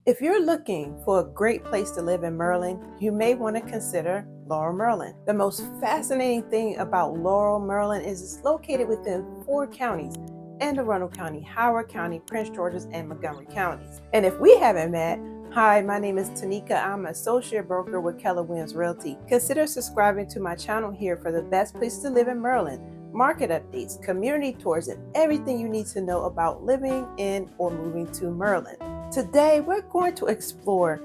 If you're looking for a great place to live in Maryland, you may want to consider Laurel, Maryland. The most fascinating thing about Laurel, Maryland is it's located within 4 counties: Anne Arundel County, Howard County, Prince George's, and Montgomery counties. And if we haven't met, hi, my name is Tanika. I'm an associate broker with Keller Realty. Consider subscribing to my channel here for the best place to live in Maryland, market updates, community tours, and everything you need to know about living in or moving to Maryland. Today, we're going to explore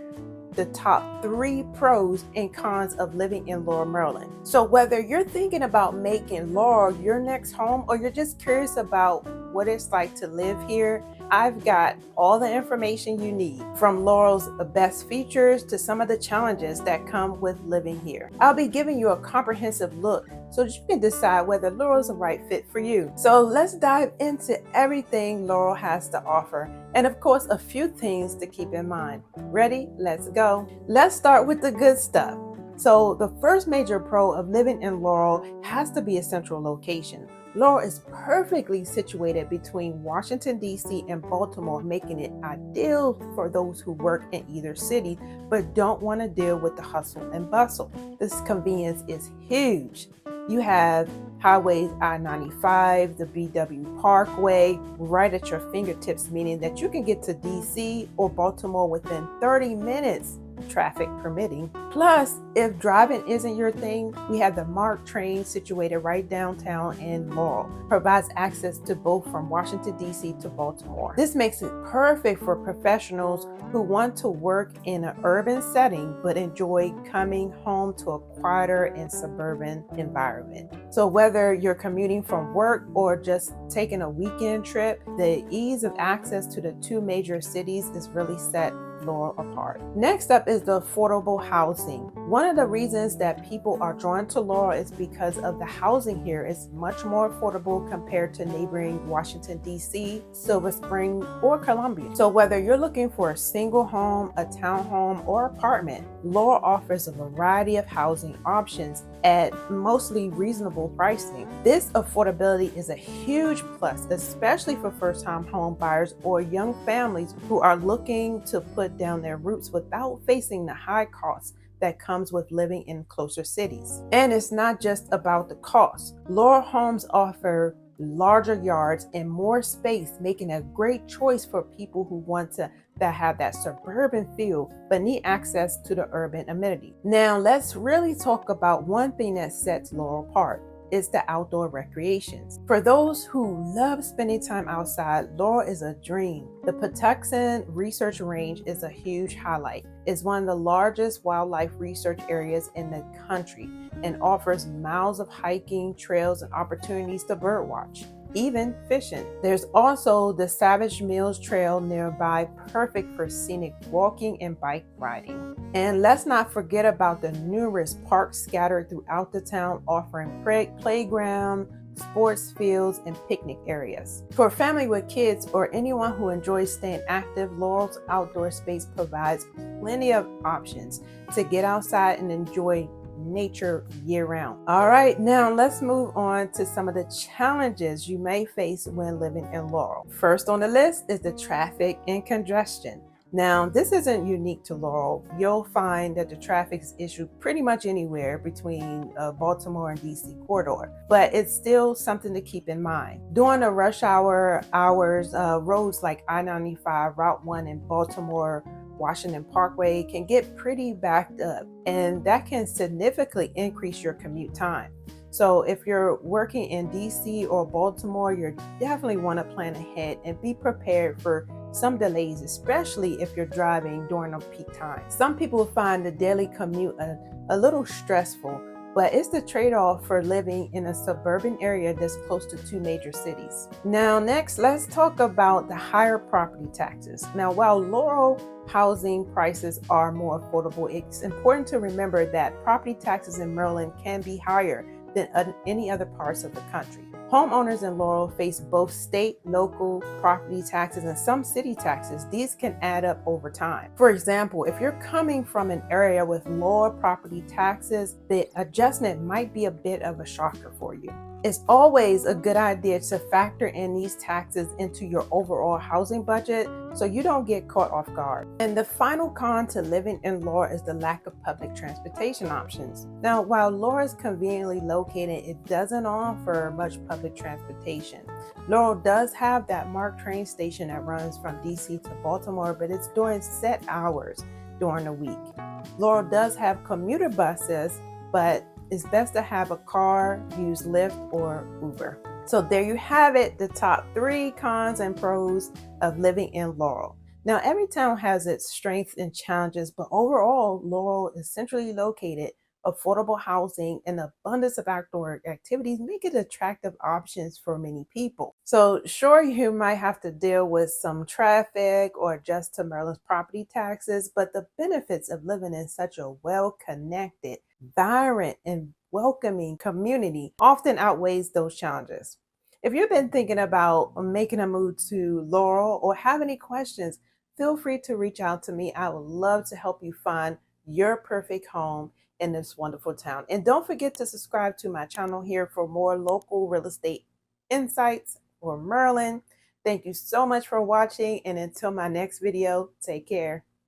the top 3 pros and cons of living in Laurel, Maryland. So whether you're thinking about making Laurel your next home or you're just curious about what it's like to live here, I've got all the information you need, from Laurel's best features to some of the challenges that come with living here. I'll be giving you a comprehensive look so that you can decide whether Laurel's the right fit for you. So let's dive into everything Laurel has to offer, and of course, a few things to keep in mind. Ready? Let's go. Let's start with the good stuff. So the first major pro of living in Laurel has to be a central location. Laurel is perfectly situated between Washington, D.C. and Baltimore, making it ideal for those who work in either city but don't want to deal with the hustle and bustle. This convenience is huge. You have highways I-95, the BW Parkway right at your fingertips, meaning that you can get to D.C. or Baltimore within 30 minutes. Traffic permitting. Plus, if driving isn't your thing, we have the MARC train situated right downtown in Laurel. Provides access to both from Washington, D.C. to Baltimore. This makes it perfect for professionals who want to work in an urban setting but enjoy coming home to a quieter and suburban environment. So whether you're commuting from work or just taking a weekend trip, the ease of access to the 2 major cities is really set Laurel apart. Next up is the affordable housing. One of the reasons that people are drawn to Laurel is because of the housing here is much more affordable compared to neighboring Washington, D.C., Silver Spring, or Columbia. So whether you're looking for a single home, a townhome, or apartment, Laurel offers a variety of housing options at mostly reasonable pricing. This affordability is a huge plus, especially for first-time home buyers or young families who are looking to put down their roots without facing the high costs that comes with living in closer cities. And it's not just about the cost. Laurel homes offer larger yards and more space, making a great choice for people who want to have that suburban feel but need access to the urban amenity. Now let's really talk about one thing that sets Laurel apart. Is the outdoor recreations. For those who love spending time outside, Laurel is a dream. The Patuxent Research Range is a huge highlight. It's one of the largest wildlife research areas in the country and offers miles of hiking, trails, and opportunities to birdwatch, even fishing. There's also the Savage Mills Trail nearby, perfect for scenic walking and bike riding. And let's not forget about the numerous parks scattered throughout the town, offering playground, sports fields, and picnic areas. For a family with kids or anyone who enjoys staying active, Laurel's outdoor space provides plenty of options to get outside and enjoy nature year-round. All right, now let's move on to some of the challenges you may face when living in Laurel. First on the list is the traffic and congestion. Now, this isn't unique to Laurel. You'll find that the traffic is issued pretty much anywhere between Baltimore and DC corridor, but it's still something to keep in mind. During the rush hour hours, roads like I-95, Route 1 in Baltimore, Washington Parkway can get pretty backed up, and that can significantly increase your commute time. So if you're working in DC or Baltimore, you definitely want to plan ahead and be prepared for some delays, especially if you're driving during a peak time. Some people find the daily commute a little stressful, but it's the trade-off for living in a suburban area that's close to 2 major cities. Now, next, let's talk about the higher property taxes. Now, while Laurel housing prices are more affordable, it's important to remember that property taxes in Maryland can be higher than any other parts of the country. Homeowners in Laurel face both state, local property taxes, and some city taxes. These can add up over time. For example, if you're coming from an area with lower property taxes, the adjustment might be a bit of a shocker for you. It's always a good idea to factor in these taxes into your overall housing budget so you don't get caught off guard. And the final con to living in Laurel is the lack of public transportation options. Now, while Laurel is conveniently located, it doesn't offer much public transportation. Laurel does have that MARC train station that runs from DC to Baltimore, but it's during set hours during the week. Laurel does have commuter buses, but it's best to have a car, use Lyft or Uber. So there you have it, the top 3 cons and pros of living in Laurel. Now, every town has its strengths and challenges, but overall, Laurel is centrally located. Affordable housing and abundance of outdoor activities make it attractive options for many people. So sure, you might have to deal with some traffic or adjust to Maryland's property taxes, but the benefits of living in such a well-connected, vibrant, and welcoming community often outweighs those challenges. If you've been thinking about making a move to Laurel or have any questions, feel free to reach out to me. I would love to help you find your perfect home in this wonderful town. And don't forget to subscribe to my channel here for more local real estate insights for Maryland. Thank you so much for watching, and until my next video, take care.